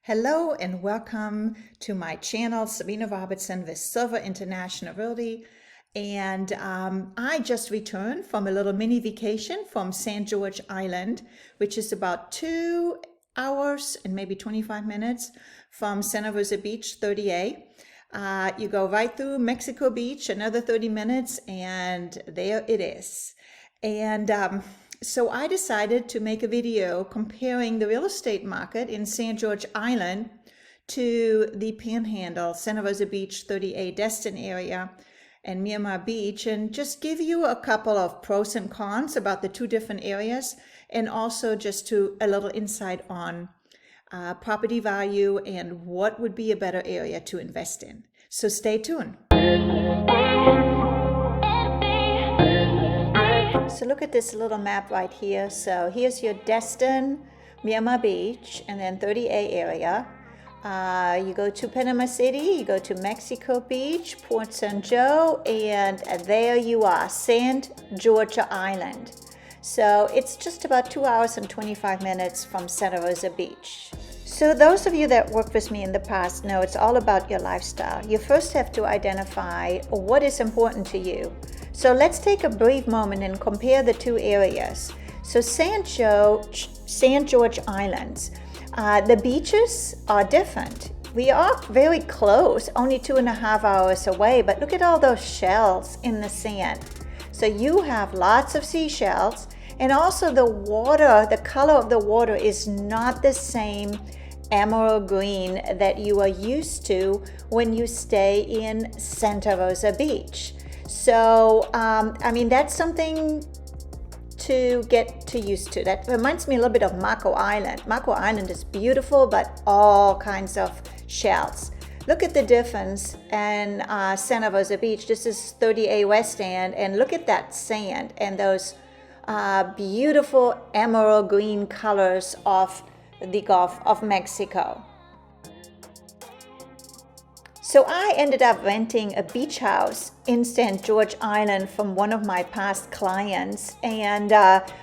Hello and welcome to my channel, Sabine with Silver International Realty. And I just returned from a little mini vacation from St. George Island, which is about 2 hours and maybe 25 minutes from Santa Rosa Beach, 30A. You go right through Mexico Beach, another 30 minutes, and there it is. And so I decided to make a video comparing the real estate market in St. George Island to the Panhandle, Santa Rosa Beach, 30A Destin area, and Miramar Beach, and just give you a couple of pros and cons about the two different areas, and also just a little insight on property value and what would be a better area to invest in. So stay tuned. So look at this little map right here. So here's your Destin, Miramar Beach, and then 30A area. You go to Panama City, you go to Mexico Beach, Port St. Joe, and there you are, St. George Island. So it's just about 2 hours and 25 minutes from Santa Rosa Beach. So those of you that worked with me in the past know it's all about your lifestyle. You first have to identify what is important to you. So let's take a brief moment and compare the two areas. So St. George Islands, the beaches are different. We are very close, only 2.5 hours away, but look at all those shells in the sand. So you have lots of seashells, and also the water, the color of the water is not the same emerald green that you are used to when you stay in Santa Rosa Beach. So, I mean, that's something to get used to. That reminds me a little bit of Mako Island. Mako Island is beautiful, but all kinds of shells. Look at the difference in Santa Rosa Beach. This is 30A West End, and look at that sand and those beautiful emerald green colors of the Gulf of Mexico. So I ended up renting a beach house in St. George Island from one of my past clients, and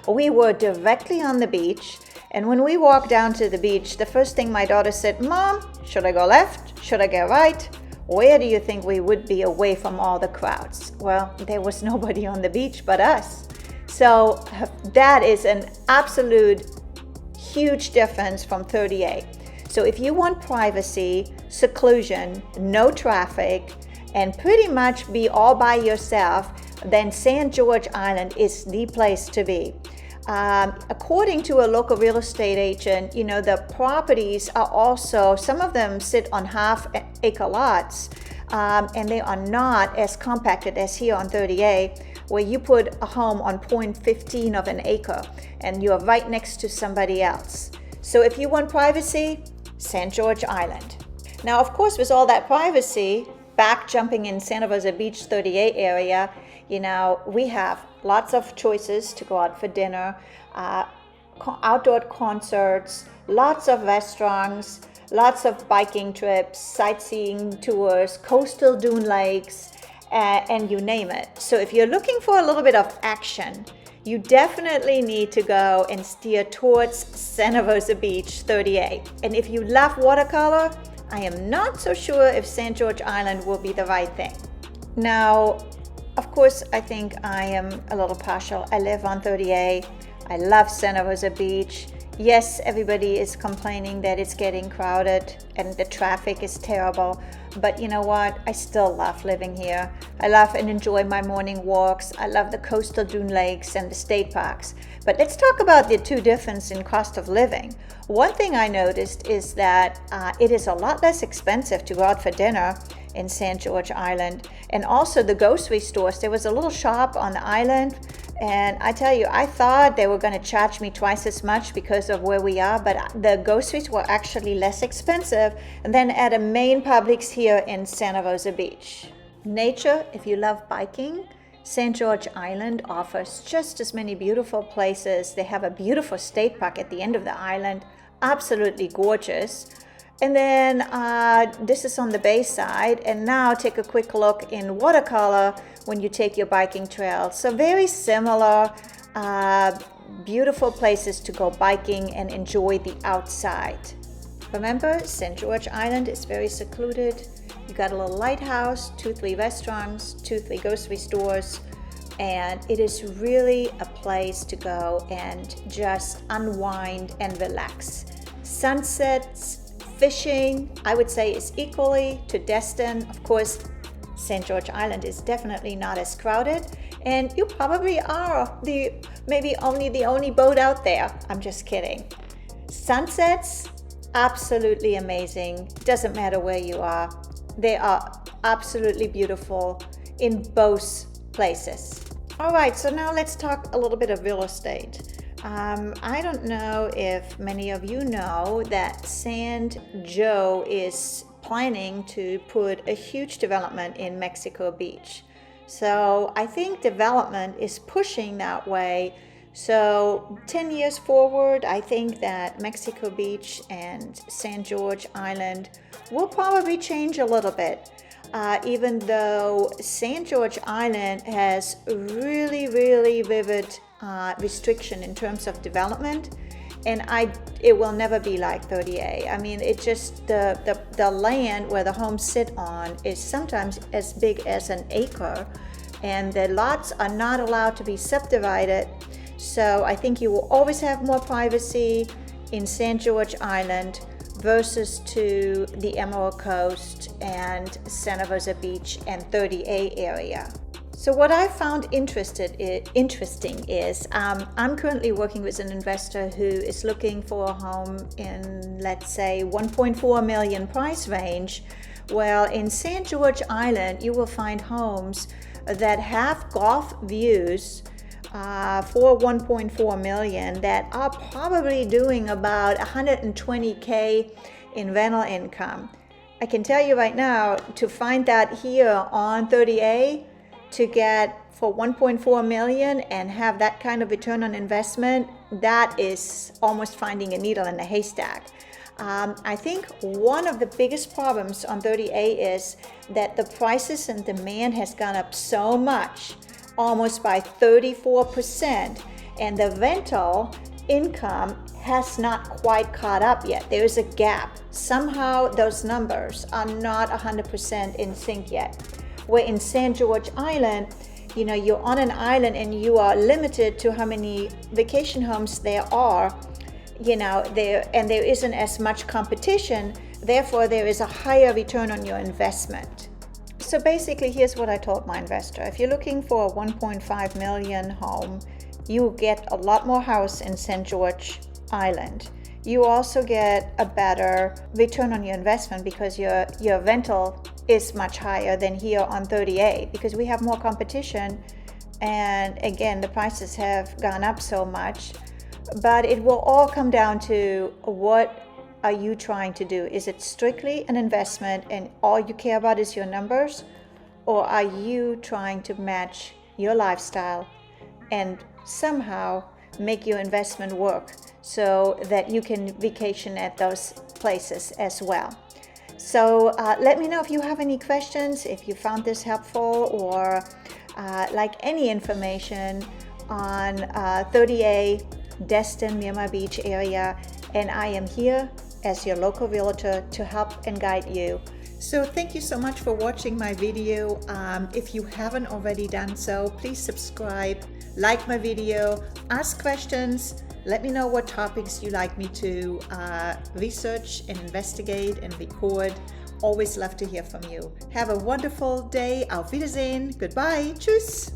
we were directly on the beach. And when we walked down to the beach, the first thing my daughter said, "Mom, should I go left? Should I go right? Where do you think we would be away from all the crowds?" Well, there was nobody on the beach but us. So that is an absolute huge difference from 30A. So if you want privacy, seclusion, no traffic, and pretty much be all by yourself, then St. George Island is the place to be. According to a local real estate agent, you know, the properties are also, some of them sit on half-acre lots, and they are not as compacted as here on 30A, where you put a home on 0.15 of an acre, and you're right next to somebody else. So if you want privacy, St. George Island. Now, of course, with all that privacy, back jumping in Santa Rosa Beach 30A area, you know, we have lots of choices to go out for dinner, outdoor concerts, lots of restaurants, lots of biking trips, sightseeing tours, coastal dune lakes, and you name it. So if you're looking for a little bit of action, you definitely need to go and steer towards Santa Rosa Beach 30A. And if you love watercolor, I am not so sure if St. George Island will be the right thing. Now, of course, I think I am a little partial. I live on 30A. I love Santa Rosa Beach. Yes, everybody is complaining that it's getting crowded and the traffic is terrible. But you know what? I still love living here. I love and enjoy my morning walks. I love the coastal dune lakes and the state parks. But let's talk about the two differences in cost of living. One thing I noticed is that it is a lot less expensive to go out for dinner in St. George Island. And also the grocery stores. There was a little shop on the island, and I tell you, I thought they were going to charge me twice as much because of where we are, but the groceries were actually less expensive than at a main Publix here in Santa Rosa Beach. Nature, if you love biking, St. George Island offers just as many beautiful places. They have a beautiful state park at the end of the island, absolutely gorgeous. And then this is on the bay side, and now take a quick look in watercolor when you take your biking trails. So very similar, beautiful places to go biking and enjoy the outside. Remember, St. George Island is very secluded. You got a little lighthouse, 2-3 restaurants, 2-3 grocery stores, and it is really a place to go and just unwind and relax. Sunsets, fishing, I would say, is equally to Destin. Of course, St. George Island is definitely not as crowded, and you probably are maybe the only boat out there. I'm just kidding. Sunsets, absolutely amazing. Doesn't matter where you are. They are absolutely beautiful in both places. All right, so now let's talk a little bit of real estate. I don't know if many of you know that San Joe is planning to put a huge development in Mexico Beach. So I think development is pushing that way. So 10 years forward, I think that Mexico Beach and St. George Island will probably change a little bit. Even though St. George Island has really, really vivid restriction in terms of development, and it will never be like 30A. I mean, it just, the land where the homes sit on is sometimes as big as an acre, and the lots are not allowed to be subdivided. So I think you will always have more privacy in St. George Island versus to the Emerald Coast and Santa Rosa Beach and 30A area. So what I found interesting is I'm currently working with an investor who is looking for a home in, let's say, 1.4 million price range. Well, in St. George Island, you will find homes that have golf views for 1.4 million that are probably doing about 120K in rental income. I can tell you right now, to find that here on 30A, to get for 1.4 million and have that kind of return on investment, that is almost finding a needle in a haystack. I think one of the biggest problems on 30A is that the prices and demand has gone up so much, almost by 34%, and the rental income has not quite caught up yet. There is a gap. Somehow those numbers are not 100% in sync yet. Where in St. George Island, you know, you're on an island and you are limited to how many vacation homes there are, you know, there isn't as much competition, therefore there is a higher return on your investment. So basically, here's what I told my investor. If you're looking for a 1.5 million home, you get a lot more house in St. George Island. You also get a better return on your investment because your rental is much higher than here on 30A, because we have more competition, and again, the prices have gone up so much. But it will all come down to, what are you trying to do? Is it strictly an investment and all you care about is your numbers? Or are you trying to match your lifestyle and somehow make your investment work so that you can vacation at those places as well? So let me know if you have any questions, if you found this helpful, or like any information on 30A, Destin, Miramar Beach area, and I am here as your local realtor to help and guide you. So thank you so much for watching my video. If you haven't already done so, please subscribe, like my video, ask questions, let me know what topics you'd like me to research and investigate and record. Always love to hear from you. Have a wonderful day. Auf Wiedersehen. Goodbye. Tschüss.